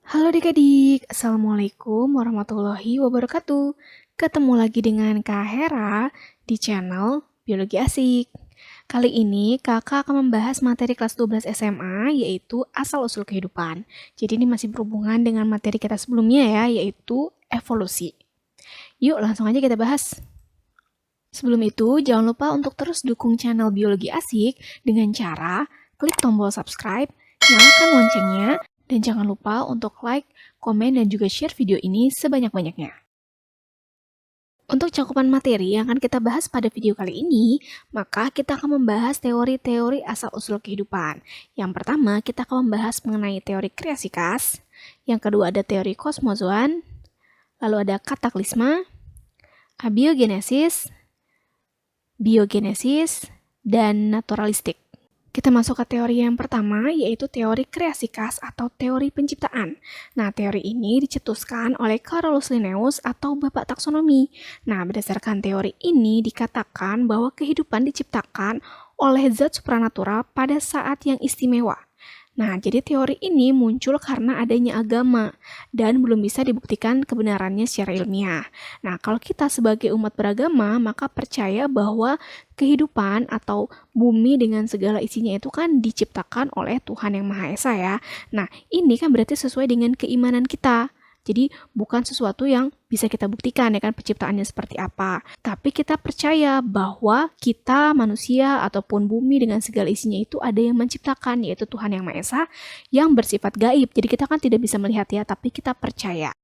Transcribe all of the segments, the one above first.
Halo adik-adik, Assalamualaikum warahmatullahi wabarakatuh. Ketemu lagi dengan Kak Hera di channel Biologi Asik. Kali ini kakak akan membahas materi kelas 12 SMA yaitu asal-usul kehidupan. Jadi ini masih berhubungan dengan materi kita sebelumnya ya, yaitu evolusi. Yuk langsung aja kita bahas. Sebelum itu, jangan lupa untuk terus dukung channel Biologi Asik dengan cara klik tombol subscribe, nyalakan loncengnya, dan jangan lupa untuk like, komen, dan juga share video ini sebanyak-banyaknya. Untuk cakupan materi yang akan kita bahas pada video kali ini, maka kita akan membahas teori-teori asal-usul kehidupan. Yang pertama, kita akan membahas mengenai teori kreasi kas. Yang kedua ada teori kosmozoan, lalu ada kataklisma, abiogenesis, biogenesis, dan naturalistik. Kita masuk ke teori yang pertama, yaitu teori kreasi kas atau teori penciptaan. Nah, teori ini dicetuskan oleh Carolus Linnaeus atau Bapak Taksonomi. Nah, berdasarkan teori ini dikatakan bahwa kehidupan diciptakan oleh zat supranatural pada saat yang istimewa. Nah, jadi teori ini muncul karena adanya agama dan belum bisa dibuktikan kebenarannya secara ilmiah. Nah, kalau kita sebagai umat beragama, maka percaya bahwa kehidupan atau bumi dengan segala isinya itu kan diciptakan oleh Tuhan Yang Maha Esa ya. Nah, ini kan berarti sesuai dengan keimanan kita. Jadi bukan sesuatu yang bisa kita buktikan ya kan penciptaannya seperti apa. Tapi kita percaya bahwa kita manusia ataupun bumi dengan segala isinya itu ada yang menciptakan, yaitu Tuhan Yang Maha Esa yang bersifat gaib. Jadi kita kan tidak bisa melihat ya, tapi kita percaya.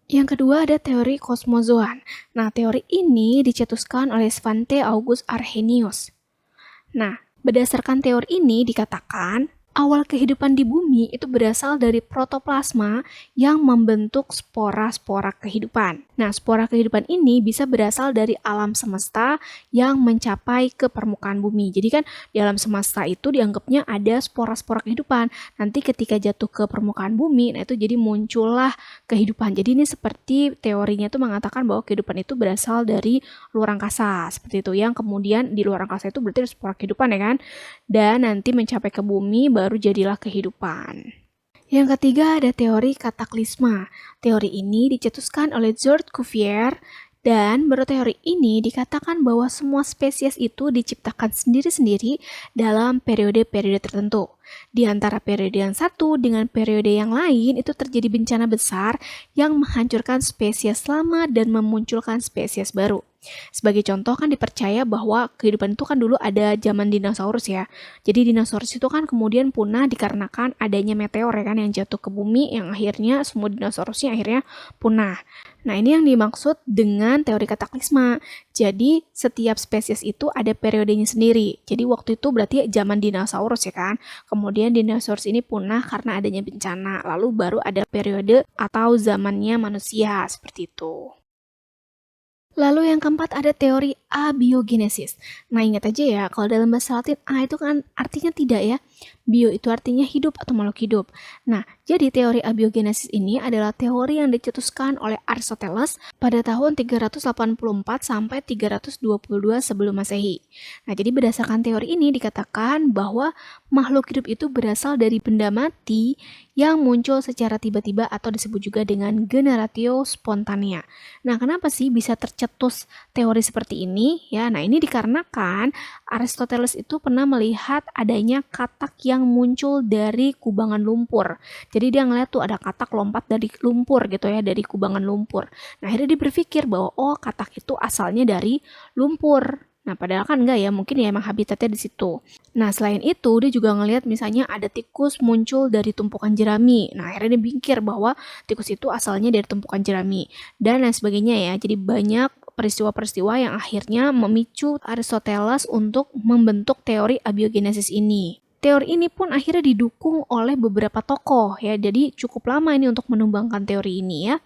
Yang kedua ada teori kosmozoan. Nah, teori ini dicetuskan oleh Svante August Arrhenius. Nah, berdasarkan teori ini dikatakan awal kehidupan di bumi itu berasal dari protoplasma yang membentuk spora-spora kehidupan. Nah, spora kehidupan ini bisa berasal dari alam semesta yang mencapai ke permukaan bumi. Jadi kan di alam semesta itu dianggapnya ada spora-spora kehidupan. Nanti ketika jatuh ke permukaan bumi, nah itu jadi muncullah kehidupan. Jadi ini seperti teorinya itu mengatakan bahwa kehidupan itu berasal dari luar angkasa. Seperti itu, yang kemudian di luar angkasa itu berarti ada spora kehidupan ya kan? Dan nanti mencapai ke bumi baru jadilah kehidupan. Yang ketiga ada teori kataklisma. Teori ini dicetuskan oleh George Cuvier dan menurut teori ini dikatakan bahwa semua spesies itu diciptakan sendiri-sendiri dalam periode-periode tertentu. Di antara periode yang satu dengan periode yang lain itu terjadi bencana besar yang menghancurkan spesies lama dan memunculkan spesies baru. Sebagai contoh kan dipercaya bahwa kehidupan itu kan dulu ada zaman dinosaurus ya. Jadi dinosaurus itu kan kemudian punah dikarenakan adanya meteor ya kan yang jatuh ke bumi yang akhirnya semua dinosaurusnya akhirnya punah. Nah, ini yang dimaksud dengan teori kataklisma. Jadi setiap spesies itu ada periodenya sendiri. Jadi waktu itu berarti zaman dinosaurus ya kan. Kemudian dinosaurus ini punah karena adanya bencana. Lalu baru ada periode atau zamannya manusia seperti itu. Lalu yang keempat ada teori abiogenesis. Nah, ingat aja ya, kalau dalam bahasa Latin A itu kan artinya tidak ya. Bio itu artinya hidup atau makhluk hidup. Nah, jadi teori abiogenesis ini adalah teori yang dicetuskan oleh Aristoteles pada tahun 384 sampai 322 sebelum Masehi. Nah, jadi berdasarkan teori ini dikatakan bahwa makhluk hidup itu berasal dari benda mati yang muncul secara tiba-tiba atau disebut juga dengan generatio spontanea. Nah, kenapa sih bisa tercetus teori seperti ini? Ya, nah ini dikarenakan Aristoteles itu pernah melihat adanya katak yang muncul dari kubangan lumpur. Jadi dia ngeliat tuh ada katak lompat dari lumpur gitu ya, dari kubangan lumpur. Nah, akhirnya dia berpikir bahwa oh katak itu asalnya dari lumpur. Nah, padahal kan enggak ya, mungkin ya emang habitatnya di situ. Nah, selain itu, dia juga ngelihat misalnya ada tikus muncul dari tumpukan jerami. Nah, akhirnya dia pikir bahwa tikus itu asalnya dari tumpukan jerami. Dan lain sebagainya ya. Jadi banyak peristiwa-peristiwa yang akhirnya memicu Aristoteles untuk membentuk teori abiogenesis ini. Teori ini pun akhirnya didukung oleh beberapa tokoh ya. Jadi cukup lama ini untuk menumbangkan teori ini ya.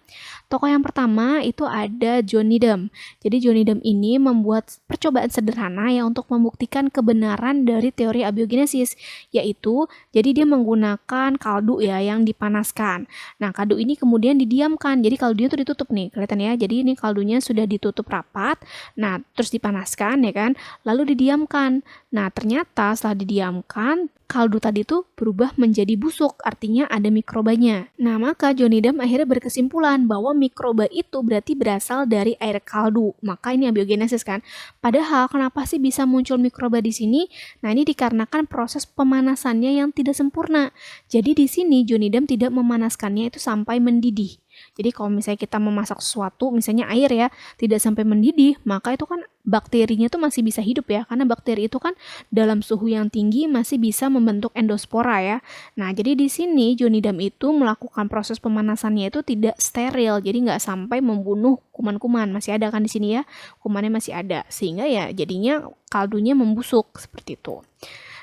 Tokoh yang pertama itu ada John Needham. Jadi John Needham ini membuat percobaan sederhana ya untuk membuktikan kebenaran dari teori abiogenesis, yaitu jadi dia menggunakan kaldu ya yang dipanaskan. Nah, kaldu ini kemudian didiamkan. Jadi kaldunya tuh ditutup nih, kelihatan ya. Jadi ini kaldunya sudah ditutup rapat. Nah, terus dipanaskan ya kan, lalu didiamkan. Nah, ternyata setelah didiamkan menyebabkan kaldu tadi tuh berubah menjadi busuk, artinya ada mikrobanya. Nah, maka Johnny Depp akhirnya berkesimpulan bahwa mikroba itu berarti berasal dari air kaldu. Maka ini abiogenesis kan. Padahal kenapa sih bisa muncul mikroba di sini? Nah, ini dikarenakan proses pemanasannya yang tidak sempurna. Jadi di sini Johnny Depp tidak memanaskannya itu sampai mendidih. Jadi kalau misalnya kita memasak sesuatu, misalnya air ya, tidak sampai mendidih, maka itu kan bakterinya tuh masih bisa hidup ya, karena bakteri itu kan dalam suhu yang tinggi masih bisa membentuk endospora ya. Nah, jadi di sini Johnny Depp itu melakukan proses pemanasannya itu tidak steril, jadi nggak sampai membunuh kuman-kuman, masih ada kan di sini ya, kumannya masih ada, sehingga ya jadinya kaldunya membusuk seperti itu.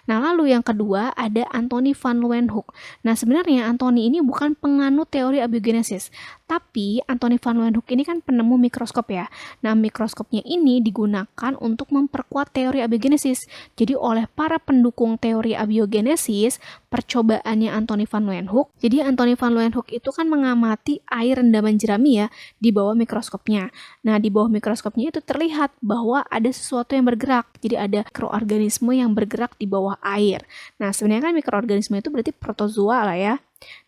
Nah, lalu yang kedua ada Anthony van Leeuwenhoek. Nah, sebenarnya Anthony ini bukan penganut teori abiogenesis, tapi Anthony van Leeuwenhoek ini kan penemu mikroskop ya. Nah, mikroskopnya ini digunakan untuk memperkuat teori abiogenesis. Jadi oleh para pendukung teori abiogenesis, percobaannya Anthony van Leeuwenhoek. Jadi Anthony van Leeuwenhoek itu kan mengamati air rendaman jerami ya di bawah mikroskopnya. Nah, di bawah mikroskopnya itu terlihat bahwa ada sesuatu yang bergerak. Jadi ada mikroorganisme yang bergerak di bawah air. Nah, sebenarnya kan mikroorganisme itu berarti protozoa lah ya.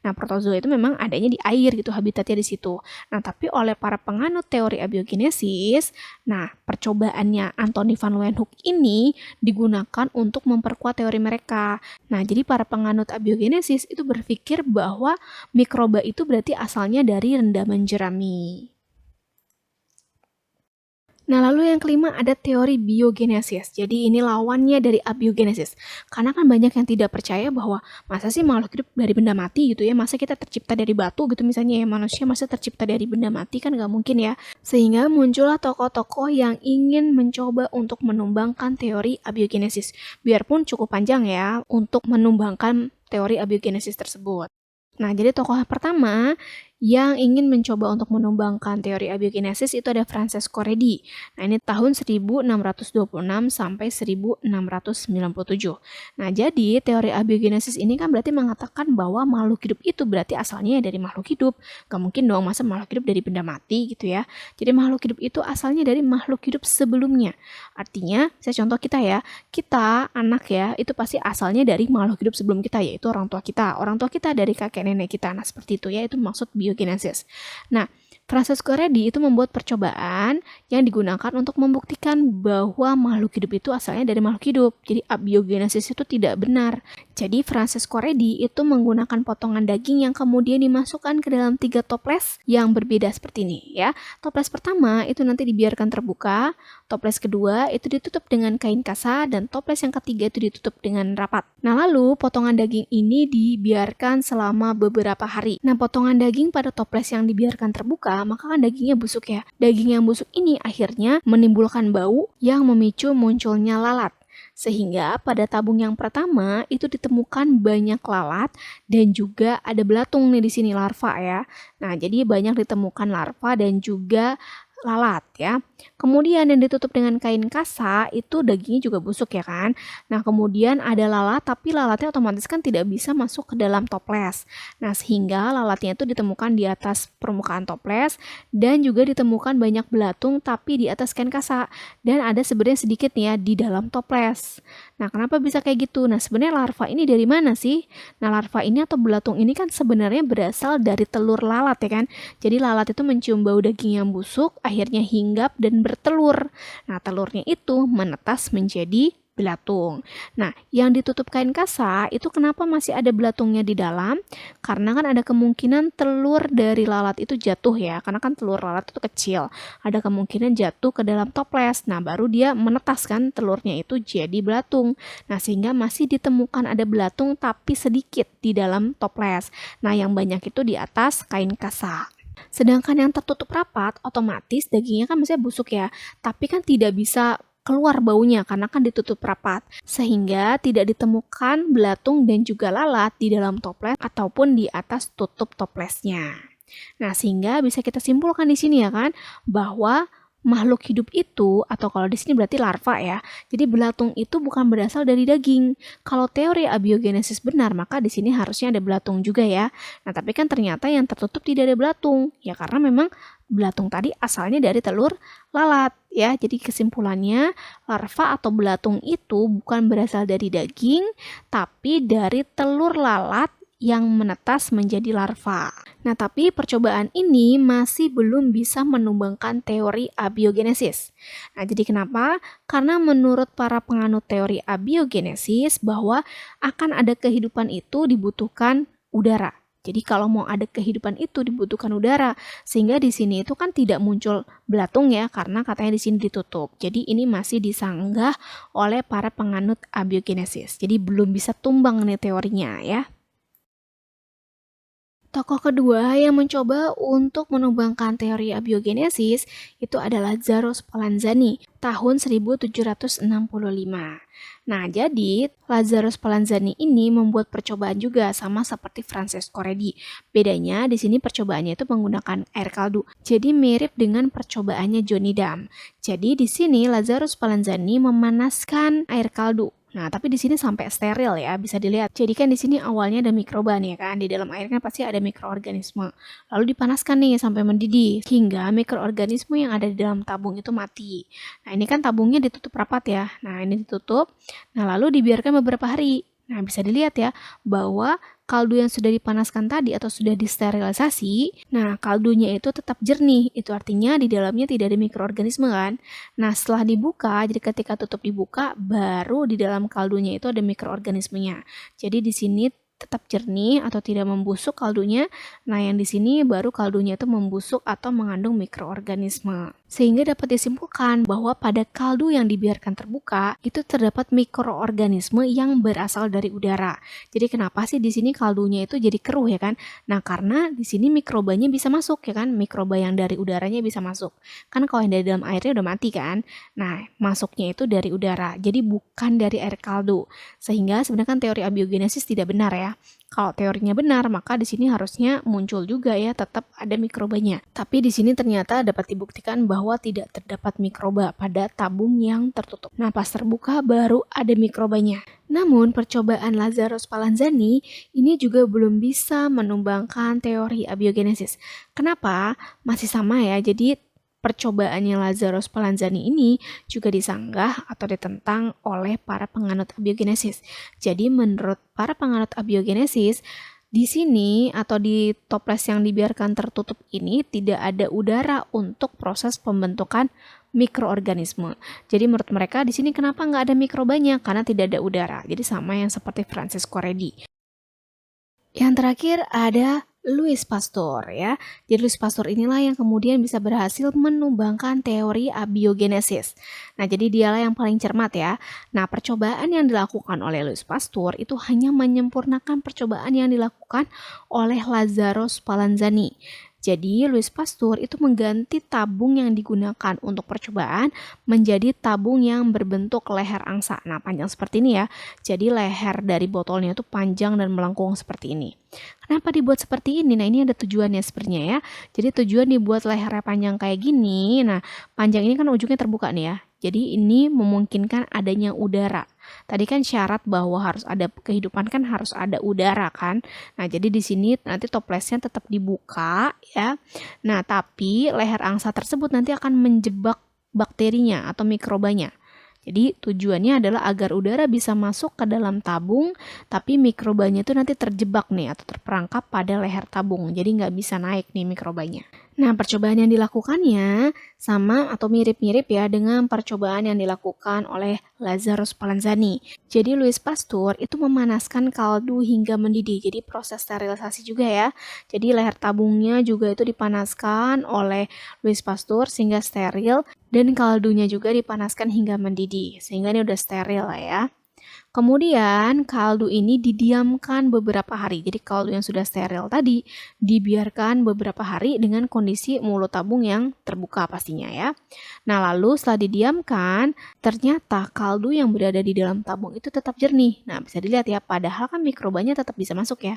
Nah, protozoa itu memang adanya di air gitu, habitatnya di situ. Nah, tapi oleh para penganut teori abiogenesis, nah, percobaannya Anthony van Leeuwenhoek ini digunakan untuk memperkuat teori mereka. Nah, jadi para penganut abiogenesis itu berpikir bahwa mikroba itu berarti asalnya dari rendaman jerami. Nah, lalu yang kelima ada teori biogenesis. Jadi ini lawannya dari abiogenesis. Karena kan banyak yang tidak percaya bahwa masa sih makhluk hidup dari benda mati gitu ya. Masa kita tercipta dari batu gitu misalnya ya. Manusia masa tercipta dari benda mati kan nggak mungkin ya. Sehingga muncullah tokoh-tokoh yang ingin mencoba untuk menumbangkan teori abiogenesis. Biarpun cukup panjang ya untuk menumbangkan teori abiogenesis tersebut. Nah, jadi tokoh pertama yang ingin mencoba untuk menumbangkan teori abiogenesis itu ada Francesco Redi. Nah, ini tahun 1626 sampai 1697. Nah, jadi teori abiogenesis ini kan berarti mengatakan bahwa makhluk hidup itu berarti asalnya dari makhluk hidup. Gak mungkin dong masa makhluk hidup dari benda mati gitu ya. Jadi makhluk hidup itu asalnya dari makhluk hidup sebelumnya. Artinya, saya contoh kita ya, kita anak ya, itu pasti asalnya dari makhluk hidup sebelum kita, yaitu orang tua kita. Orang tua kita dari kakek nenek kita. Nah, seperti itu ya, itu maksud biogenesis. Nah, Francesco Redi itu membuat percobaan yang digunakan untuk membuktikan bahwa makhluk hidup itu asalnya dari makhluk hidup. Jadi abiogenesis itu tidak benar. Jadi Francesco Redi itu menggunakan potongan daging yang kemudian dimasukkan ke dalam 3 toples yang berbeda seperti ini ya. Toples pertama itu nanti dibiarkan terbuka, toples kedua itu ditutup dengan kain kasa, dan toples yang ketiga itu ditutup dengan rapat. Nah, lalu potongan daging ini dibiarkan selama beberapa hari. Nah, potongan daging pada toples yang dibiarkan terbuka, maka kan dagingnya busuk ya. Daging yang busuk ini akhirnya menimbulkan bau yang memicu munculnya lalat. Sehingga pada tabung yang pertama itu ditemukan banyak lalat dan juga ada belatung nih di sini, larva ya. Nah, jadi banyak ditemukan larva dan juga lalat ya. Kemudian yang ditutup dengan kain kasa itu dagingnya juga busuk ya kan. Nah, kemudian ada lalat tapi lalatnya otomatis kan tidak bisa masuk ke dalam toples. Nah, sehingga lalatnya itu ditemukan di atas permukaan toples dan juga ditemukan banyak belatung tapi di atas kain kasa, dan ada sebenarnya sedikit nih ya di dalam toples. Nah, kenapa bisa kayak gitu? Nah, sebenarnya larva ini dari mana sih? Nah, larva ini atau belatung ini kan sebenarnya berasal dari telur lalat ya kan. Jadi lalat itu mencium bau daging yang busuk, akhirnya hinggap dan bertelur. Nah, telurnya itu menetas menjadi belatung. Nah, yang ditutup kain kasa itu kenapa masih ada belatungnya di dalam? Karena kan ada kemungkinan telur dari lalat itu jatuh ya, karena kan telur lalat itu kecil. Ada kemungkinan jatuh ke dalam toples. Nah, baru dia menetas kan telurnya itu jadi belatung. Nah, sehingga masih ditemukan ada belatung tapi sedikit di dalam toples. Nah, yang banyak itu di atas kain kasa. Sedangkan yang tertutup rapat, otomatis dagingnya kan biasanya busuk ya, tapi kan tidak bisa keluar baunya karena kan ditutup rapat, sehingga tidak ditemukan belatung dan juga lalat di dalam toples ataupun di atas tutup toplesnya. Nah, sehingga bisa kita simpulkan di sini ya kan, bahwa makhluk hidup itu, atau kalau di sini berarti larva ya. Jadi belatung itu bukan berasal dari daging. Kalau teori abiogenesis benar, maka di sini harusnya ada belatung juga ya. Nah, tapi kan ternyata yang tertutup tidak ada belatung. Ya karena memang belatung tadi asalnya dari telur lalat ya. Jadi kesimpulannya, larva atau belatung itu bukan berasal dari daging, tapi dari telur lalat yang menetas menjadi larva. Nah, tapi percobaan ini masih belum bisa menumbangkan teori abiogenesis. Nah, jadi kenapa? Karena menurut para penganut teori abiogenesis bahwa akan ada kehidupan itu dibutuhkan udara. Jadi kalau mau ada kehidupan itu dibutuhkan udara, sehingga di sini itu kan tidak muncul belatung ya, karena katanya di sini ditutup. Jadi ini masih disanggah oleh para penganut abiogenesis. Jadi belum bisa tumbang nih teorinya ya. Tokoh kedua yang mencoba untuk menumbangkan teori abiogenesis itu adalah Lazaro Spallanzani tahun 1765. Nah, jadi Lazaro Spallanzani ini membuat percobaan juga sama seperti Francesco Redi. Bedanya di sini percobaannya itu menggunakan air kaldu. Jadi mirip dengan percobaannya Johnny Dam. Jadi di sini Lazaro Spallanzani memanaskan air kaldu. Nah, tapi di sini sampai steril ya, bisa dilihat. Jadi kan di sini awalnya ada mikroba nih ya kan, di dalam air kan pasti ada mikroorganisme. Lalu dipanaskan nih sampai mendidih, hingga mikroorganisme yang ada di dalam tabung itu mati. Nah, ini kan tabungnya ditutup rapat ya. Nah, ini ditutup. Nah, lalu dibiarkan beberapa hari. Nah, bisa dilihat ya, bahwa kaldu yang sudah dipanaskan tadi atau sudah disterilisasi, nah kaldunya itu tetap jernih. Itu artinya di dalamnya tidak ada mikroorganisme kan. Nah, setelah dibuka, jadi ketika tutup dibuka, baru di dalam kaldunya itu ada mikroorganismenya. Jadi di sini tetap jernih atau tidak membusuk kaldunya. Nah, yang di sini baru kaldunya itu membusuk atau mengandung mikroorganisme. Sehingga dapat disimpulkan bahwa pada kaldu yang dibiarkan terbuka, itu terdapat mikroorganisme yang berasal dari udara. Jadi kenapa sih di sini kaldunya itu jadi keruh ya kan? Nah, karena di sini mikrobanya bisa masuk ya kan? Mikroba yang dari udaranya bisa masuk. Kan kalau yang dari dalam airnya udah mati kan? Nah, masuknya itu dari udara. Jadi bukan dari air kaldu. Sehingga sebenarnya kan teori abiogenesis tidak benar ya. Kalau teorinya benar, maka di sini harusnya muncul juga ya, tetap ada mikrobanya. Tapi di sini ternyata dapat dibuktikan bahwa tidak terdapat mikroba pada tabung yang tertutup. Nah, pas terbuka baru ada mikrobanya. Namun, percobaan Lazaro Spallanzani ini juga belum bisa menumbangkan teori abiogenesis. Kenapa? Masih sama ya, jadi percobaannya Lazaro Spallanzani ini juga disanggah atau ditentang oleh para penganut abiogenesis. Jadi menurut para penganut abiogenesis, di sini atau di toples yang dibiarkan tertutup ini tidak ada udara untuk proses pembentukan mikroorganisme. Jadi menurut mereka di sini kenapa nggak ada mikrobanya? Karena tidak ada udara. Jadi sama yang seperti Francesco Redi. Yang terakhir ada Louis Pasteur ya. Jadi Louis Pasteur inilah yang kemudian bisa berhasil menumbangkan teori abiogenesis. Nah, jadi dialah yang paling cermat ya. Nah, percobaan yang dilakukan oleh Louis Pasteur itu hanya menyempurnakan percobaan yang dilakukan oleh Lazaro Spallanzani. Jadi Louis Pasteur itu mengganti tabung yang digunakan untuk percobaan menjadi tabung yang berbentuk leher angsa. Nah, panjang seperti ini ya. Jadi leher dari botolnya itu panjang dan melengkung seperti ini. Kenapa dibuat seperti ini? Nah, ini ada tujuannya sebenarnya ya. Jadi tujuan dibuat lehernya panjang kayak gini. Nah, panjang ini kan ujungnya terbuka nih ya. Jadi ini memungkinkan adanya udara. Tadi kan syarat bahwa harus ada kehidupan kan harus ada udara kan. Nah, jadi di sini nanti toplesnya tetap dibuka ya. Nah, tapi leher angsa tersebut nanti akan menjebak bakterinya atau mikrobanya. Jadi tujuannya adalah agar udara bisa masuk ke dalam tabung, tapi mikrobanya itu nanti terjebak nih atau terperangkap pada leher tabung. Jadi nggak bisa naik nih mikrobanya. Nah, percobaan yang dilakukannya sama atau mirip-mirip ya dengan percobaan yang dilakukan oleh Lazaro Spallanzani. Jadi Louis Pasteur itu memanaskan kaldu hingga mendidih. Jadi proses sterilisasi juga ya. Jadi leher tabungnya juga itu dipanaskan oleh Louis Pasteur sehingga steril dan kaldunya juga dipanaskan hingga mendidih. Sehingga ini udah steril lah ya. Kemudian kaldu ini didiamkan beberapa hari. Jadi kaldu yang sudah steril tadi dibiarkan beberapa hari dengan kondisi mulut tabung yang terbuka pastinya ya. Nah, lalu setelah didiamkan, ternyata kaldu yang berada di dalam tabung itu tetap jernih. Nah, bisa dilihat ya, padahal kan mikrobanya tetap bisa masuk ya,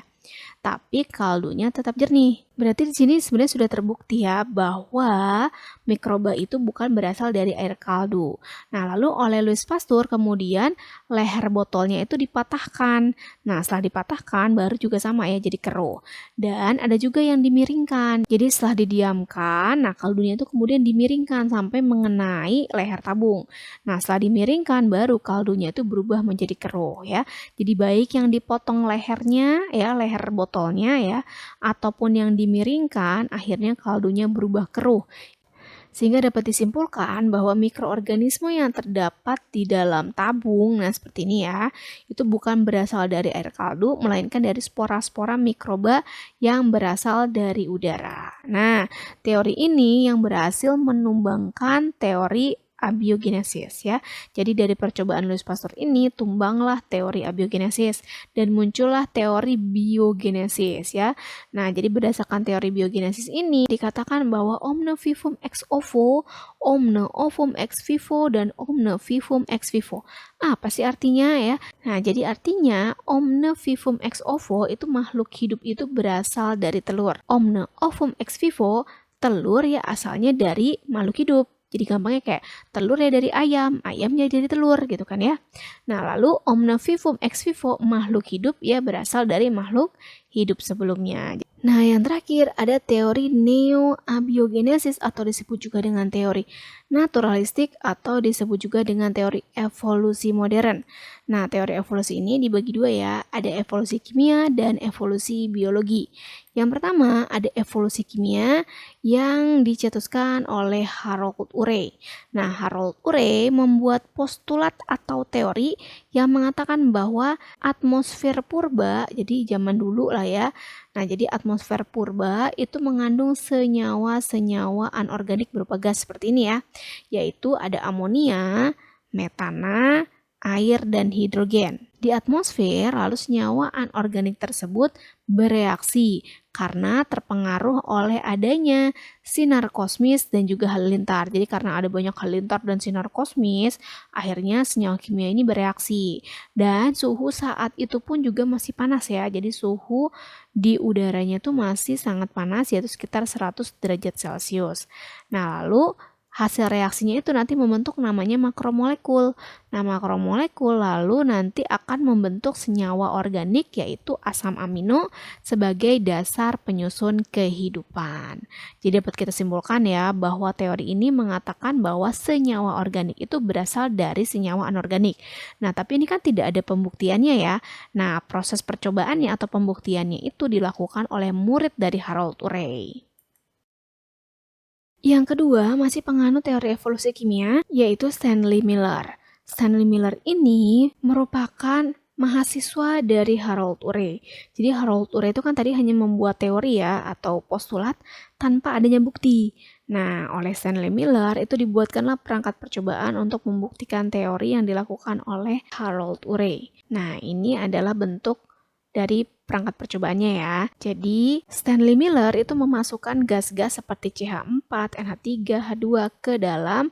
tapi kaldunya tetap jernih. Berarti di sini sebenarnya sudah terbukti ya bahwa mikroba itu bukan berasal dari air kaldu. Nah, lalu oleh Louis Pasteur kemudian leher botolnya itu dipatahkan. Nah, setelah dipatahkan baru juga sama ya jadi keruh. Dan ada juga yang dimiringkan. Jadi setelah didiamkan, nah kaldunya itu kemudian dimiringkan sampai mengenai leher tabung. Nah, setelah dimiringkan baru kaldunya itu berubah menjadi keruh ya. Jadi baik yang dipotong lehernya ya, leher botolnya ya, ataupun yang dimiringkan, akhirnya kaldunya berubah keruh. Sehingga dapat disimpulkan bahwa mikroorganisme yang terdapat di dalam tabung, nah seperti ini ya, itu bukan berasal dari air kaldu, melainkan dari spora-spora mikroba yang berasal dari udara. Nah, teori ini yang berhasil menumbangkan teori abiogenesis ya. Jadi dari percobaan Louis Pasteur ini tumbanglah teori abiogenesis dan muncullah teori biogenesis ya. Nah, jadi berdasarkan teori biogenesis ini dikatakan bahwa omne vivum ex ovo, omne ovum ex vivo, dan omne vivum ex vivo. Apa sih artinya ya? Nah, jadi artinya omne vivum ex ovo itu makhluk hidup itu berasal dari telur. Omne ovum ex vivo, telur ya asalnya dari makhluk hidup. Jadi gampangnya kayak telur ya dari ayam, ayamnya dari telur gitu kan ya. Nah, lalu omne vivum ex vivo, makhluk hidup ya berasal dari makhluk hidup sebelumnya. Nah, yang terakhir ada teori neo-abiogenesis atau disebut juga dengan teori naturalistik atau disebut juga dengan teori evolusi modern. Nah, teori evolusi ini dibagi dua ya, ada evolusi kimia dan evolusi biologi. Yang pertama ada evolusi kimia yang dicetuskan oleh Harold Urey. Nah, Harold Urey membuat postulat atau teori yang mengatakan bahwa atmosfer purba, jadi zaman dulu lah ya. Nah, jadi atmosfer purba itu mengandung senyawa-senyawa anorganik berupa gas seperti ini ya, yaitu ada amonia, metana, air, dan hidrogen. Di atmosfer, lalu senyawa anorganik tersebut bereaksi karena terpengaruh oleh adanya sinar kosmis dan juga halilintar. Jadi karena ada banyak halilintar dan sinar kosmis, akhirnya senyawa kimia ini bereaksi. Dan suhu saat itu pun juga masih panas ya. Jadi suhu di udaranya tuh masih sangat panas, yaitu sekitar 100 derajat Celcius. Nah, lalu hasil reaksinya itu nanti membentuk namanya makromolekul. Nah, makromolekul lalu nanti akan membentuk senyawa organik yaitu asam amino sebagai dasar penyusun kehidupan. Jadi dapat kita simpulkan ya bahwa teori ini mengatakan bahwa senyawa organik itu berasal dari senyawa anorganik. Nah, tapi ini kan tidak ada pembuktiannya ya. Nah, proses percobaannya atau pembuktiannya itu dilakukan oleh murid dari Harold Urey. Yang kedua, masih penganut teori evolusi kimia, yaitu Stanley Miller. Stanley Miller ini merupakan mahasiswa dari Harold Urey. Jadi Harold Urey itu kan tadi hanya membuat teori ya, atau postulat tanpa adanya bukti. Nah, oleh Stanley Miller itu dibuatkanlah perangkat percobaan untuk membuktikan teori yang dilakukan oleh Harold Urey. Nah, ini adalah bentuk dari perangkat percobaannya ya. Jadi, Stanley Miller itu memasukkan gas-gas seperti CH4, NH3, H2 ke dalam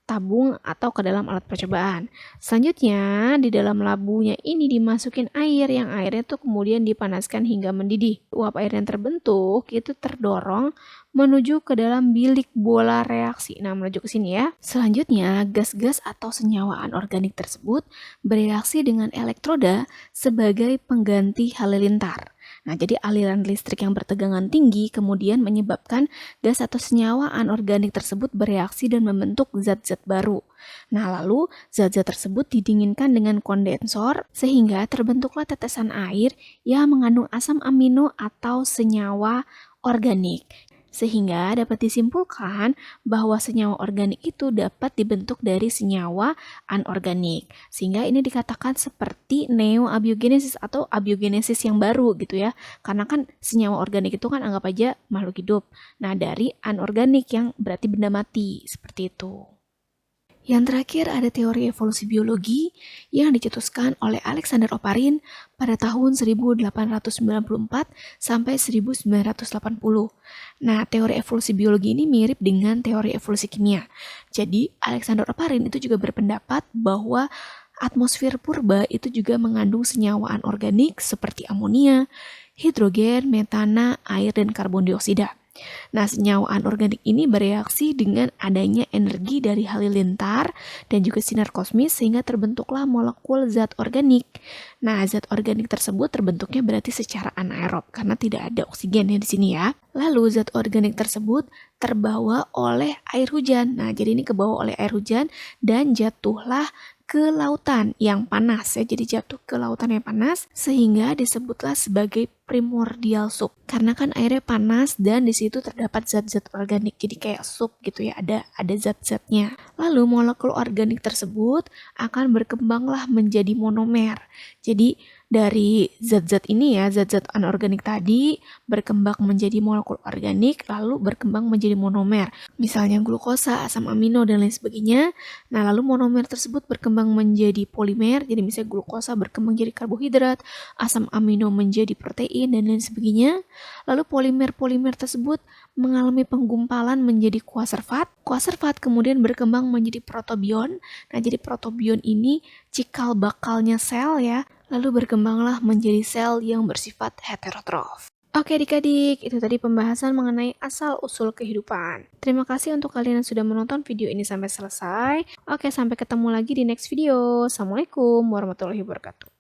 tabung atau ke dalam alat percobaan. Selanjutnya, di dalam labunya ini dimasukin air yang airnya tuh kemudian dipanaskan hingga mendidih. Uap air yang terbentuk itu terdorong menuju ke dalam bilik bola reaksi. Nah, menuju ke sini ya. Selanjutnya, gas-gas atau senyawa anorganik tersebut bereaksi dengan elektroda sebagai pengganti halilintar. Nah, jadi aliran listrik yang bertegangan tinggi kemudian menyebabkan gas atau senyawa anorganik tersebut bereaksi dan membentuk zat-zat baru. Nah, lalu zat-zat tersebut didinginkan dengan kondensor sehingga terbentuklah tetesan air yang mengandung asam amino atau senyawa organik. Sehingga dapat disimpulkan bahwa senyawa organik itu dapat dibentuk dari senyawa anorganik. Sehingga ini dikatakan seperti neo-abiogenesis atau abiogenesis yang baru gitu ya. Karena kan senyawa organik itu kan anggap aja makhluk hidup. Nah, dari anorganik yang berarti benda mati, seperti itu. Yang terakhir ada teori evolusi biologi yang dicetuskan oleh Alexander Oparin pada tahun 1894 sampai 1980. Nah, teori evolusi biologi ini mirip dengan teori evolusi kimia. Jadi, Alexander Oparin itu juga berpendapat bahwa atmosfer purba itu juga mengandung senyawa anorganik seperti amonia, hidrogen, metana, air, dan karbon dioksida. Nah, senyawa anorganik ini bereaksi dengan adanya energi dari halilintar dan juga sinar kosmis sehingga terbentuklah molekul zat organik. Nah, zat organik tersebut terbentuknya berarti secara anaerob karena tidak ada oksigennya di sini ya. Lalu zat organik tersebut terbawa oleh air hujan. Nah, jadi ini kebawa oleh air hujan dan jatuhlah ke lautan yang panas ya. Jadi jatuh ke lautan yang panas sehingga disebutlah sebagai primordial soup. Karena kan airnya panas dan di situ terdapat zat-zat organik. Jadi kayak sup gitu ya, ada zat-zatnya. Lalu molekul organik tersebut akan berkembanglah menjadi monomer. Jadi dari zat-zat ini ya, zat-zat anorganik tadi berkembang menjadi molekul organik lalu berkembang menjadi monomer. Misalnya glukosa, asam amino, dan lain sebagainya. Nah, lalu monomer tersebut berkembang menjadi polimer, jadi misalnya glukosa berkembang jadi karbohidrat, asam amino menjadi protein, dan lain sebagainya. Lalu polimer-polimer tersebut mengalami penggumpalan menjadi kuaservat. Kuaservat kemudian berkembang menjadi protobion. Nah, jadi protobion ini cikal bakalnya sel ya, lalu berkembanglah menjadi sel yang bersifat heterotrof. Oke adik-adik, itu tadi pembahasan mengenai asal-usul kehidupan. Terima kasih untuk kalian yang sudah menonton video ini sampai selesai. Oke, sampai ketemu lagi di next video. Assalamualaikum warahmatullahi wabarakatuh.